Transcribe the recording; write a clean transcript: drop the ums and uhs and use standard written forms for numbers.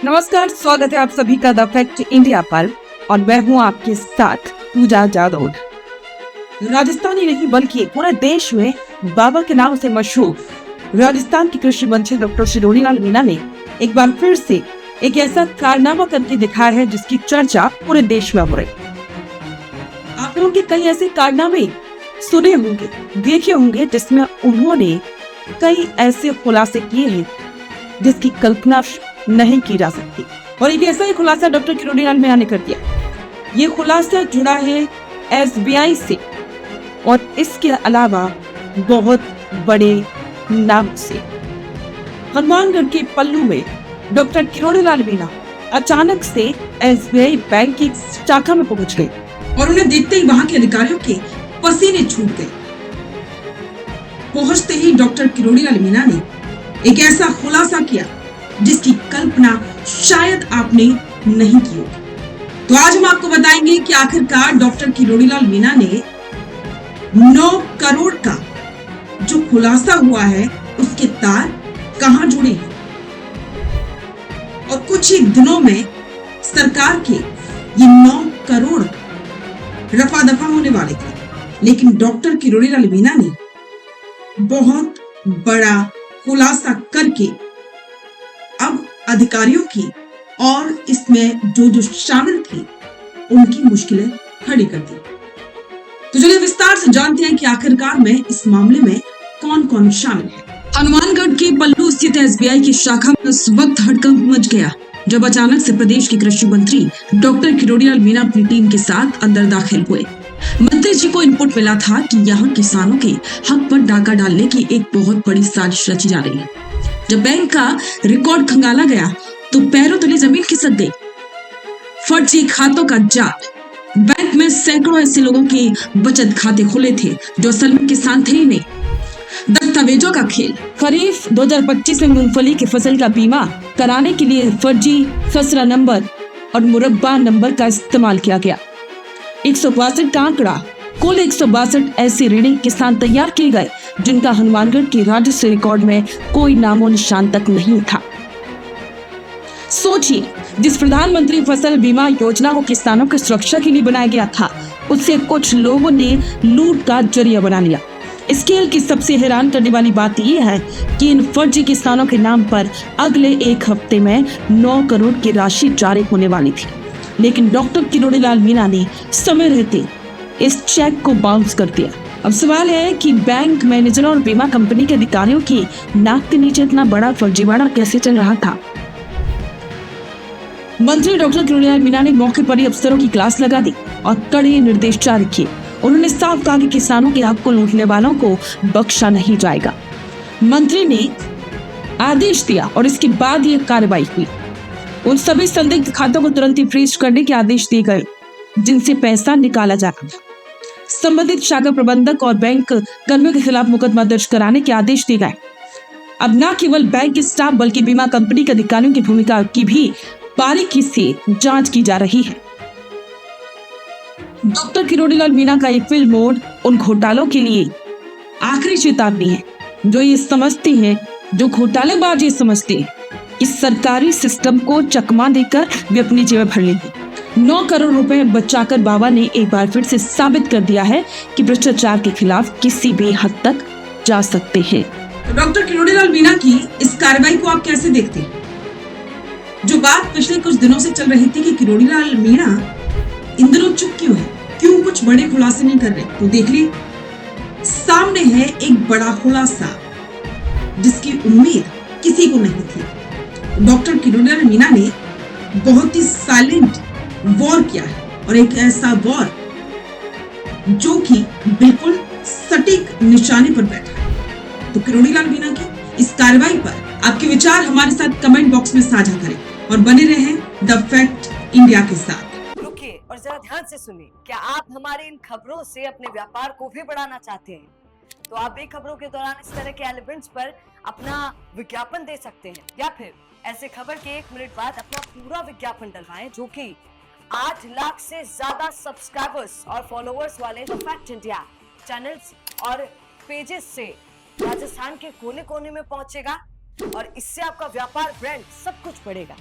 नमस्कार, स्वागत है आप सभी का द फैक्ट इंडिया पर और मैं हूं आपके साथ पूजा जादव। राजस्थान ही नहीं बल्कि पूरे देश में बाबा के नाम से मशहूर राजस्थान के कृषि मंत्री डॉक्टर शिरोडी लाल मीणा ने एक बार फिर से एक ऐसा कारनामा करके दिखाया है जिसकी चर्चा पूरे देश में हो रही। आप लोगों के कई ऐसे कारनामे सुने होंगे, देखे होंगे जिसमें उन्होंने कई ऐसे खुलासे किए हैं जिसकी कल्पना नहीं की जा सकती। और एक ऐसा ही खुलासा डॉक्टर शिरोडी लाल मीणा ने कर दिया। ये खुलासा जुड़ा है एसबीआई से और इसके अलावा बहुत बड़े नाम से। हनुमानगढ़ के पल्लू में डॉक्टर शिरोडी लाल मीणा अचानक से एसबीआई बैंक की शाखा में पहुंच गए और उन्हें देखते ही वहां के अधिकारियों के पसीने छूट गए। पहुंचते ही डॉक्टर शिरोडी लाल मीणा ने एक ऐसा खुलासा किया जिसकी कल्पना शायद आपने नहीं की होगी। तो आज हम आपको बताएंगे कि आखिरकार डॉक्टर शिरोडी लाल मीणा ने 9 करोड़ का जो खुलासा हुआ है उसके तार कहां जुड़े हैं। और कुछ ही दिनों में सरकार के ये 9 करोड़ रफा दफा होने वाले थे, लेकिन डॉक्टर शिरोडी लाल मीणा ने बहुत बड़ा खुलासा करके अब अधिकारियों की और इसमें जो शामिल थे उनकी मुश्किलें खड़ी कर दी। तो चलिए विस्तार से जानते हैं कि आखिरकार में इस मामले में कौन कौन शामिल है। हनुमानगढ़ के पल्लू स्थित एसबीआई की शाखा में उस वक्त हड़कंप मच गया जब अचानक से प्रदेश के कृषि मंत्री डॉक्टर शिरोडी लाल मीणा अपनी टीम के साथ अंदर दाखिल हुए। मंत्री जी को इनपुट मिला था कि यहाँ किसानों के हक पर डाका डालने की एक बहुत बड़ी साजिश रची जा रही है। जब बैंक का रिकॉर्ड खंगाला गया तो पैरों तले जमीन खिसक गई। फर्जी खातों का जाल। बैंक में सैकड़ों ऐसे लोगों के बचत खाते खुले थे जो असल में किसान थे ही नहीं। दस्तावेजों का खेल। खरीफ 2025 में मूंगफली की फसल का बीमा कराने के लिए फर्जी खसरा नंबर और मुरब्बा नंबर का इस्तेमाल किया गया। 162 का आंकड़ा। कुल 162 ऐसे ऋणी किसान तैयार किए गए जिनका हनुमानगढ़ के राजस्व रिकॉर्ड में कोई नामो निशान तक नहीं था। सोचिए, जिस प्रधानमंत्री फसल बीमा योजना को किसानों की सुरक्षा के लिए बनाया गया था उससे कुछ लोगों ने लूट का जरिया बना लिया। इस खेल की सबसे हैरान करने वाली बात यह है कि इन फर्जी किसानों के नाम पर अगले एक हफ्ते में 9 करोड़ की राशि जारी होने वाली थी, लेकिन डॉक्टर शिरोडी लाल मीणा ने समय रहते इस चेक को बाउंस कर दिया। अब सवाल है कि बैंक मैनेजरों और बीमा कंपनी के अधिकारियों की नाक के नीचे इतना बड़ा फर्जीवाड़ा कैसे चल रहा था। मंत्री डॉक्टर शिरोडी लाल मीणा ने मौके पर ही अफसरों की क्लास लगा दी और कड़े निर्देश जारी किए। उन्होंने साफ कहा कि किसानों के हक को लूटने वालों को बख्शा नहीं जाएगा। मंत्री ने आदेश दिया और इसके बाद ये कार्रवाई हुई। उन सभी संदिग्ध खातों को तुरंत ही फ्रीज करने के आदेश दिए गए जिनसे पैसा निकाला जा रहा था। संबंधित शाखा प्रबंधक और बैंक कर्मियों के खिलाफ मुकदमा दर्ज कराने के आदेश दिए गए। अब न केवल बैंक स्टाफ बल्कि बीमा कंपनी के अधिकारियों की भूमिका की भी बारीकी से जांच की जा रही है। डॉक्टर शिरोडी लाल मीणा का ये फिल्म मोड उन घोटालों के लिए आखिरी चेतावनी है जो ये समझते हैं, जो घोटालेबाज ये समझते हैं इस सरकारी सिस्टम को चकमा देकर वे अपनी जेब भर लेंगे। 9 करोड़ रुपए बचाकर बाबा ने एक बार फिर से साबित कर दिया है कि भ्रष्टाचार के खिलाफ किसी भी हद तक जा सकते हैं। तो डॉक्टर शिरोडी लाल मीणा की इस कार्रवाई को आप कैसे देखते हैं? जो बात पिछले कुछ दिनों से चल रही थी कि शिरोडी लाल मीणा इन दिनों चुप क्यों है, क्यों कुछ बड़े खुलासे नहीं कर रहे, तो देख ली सामने है एक बड़ा खुलासा जिसकी उम्मीद किसी को नहीं थी। डॉक्टर शिरोडी लाल मीणा ने बहुत ही साइलेंट वॉर किया है और एक ऐसा वॉर जो कि बिल्कुल सटीक निशाने पर बैठा है। तो शिरोडी लाल मीणा की इस कार्रवाई पर आपके विचार हमारे साथ कमेंट बॉक्स में साझा करें और बने रहें द फैक्ट इंडिया के साथ। रुकिए और जरा ध्यान से सुनिए। क्या आप हमारे इन खबरों से अपने व्यापार को भी बढ़ाना चाहते हैं? तो आप भी खबरों के दौरान इस तरह के एलिमेंट्स पर अपना विज्ञापन दे सकते हैं या फिर ऐसे खबर के 1 मिनट बाद अपना पूरा विज्ञापन डलवाएं जो कि 8 लाख से ज्यादा सब्सक्राइबर्स और फॉलोअर्स वाले द फैक्ट इंडिया चैनल्स और पेजेस से राजस्थान के कोने कोने में पहुंचेगा और इससे आपका व्यापार, ब्रांड सब कुछ बढ़ेगा।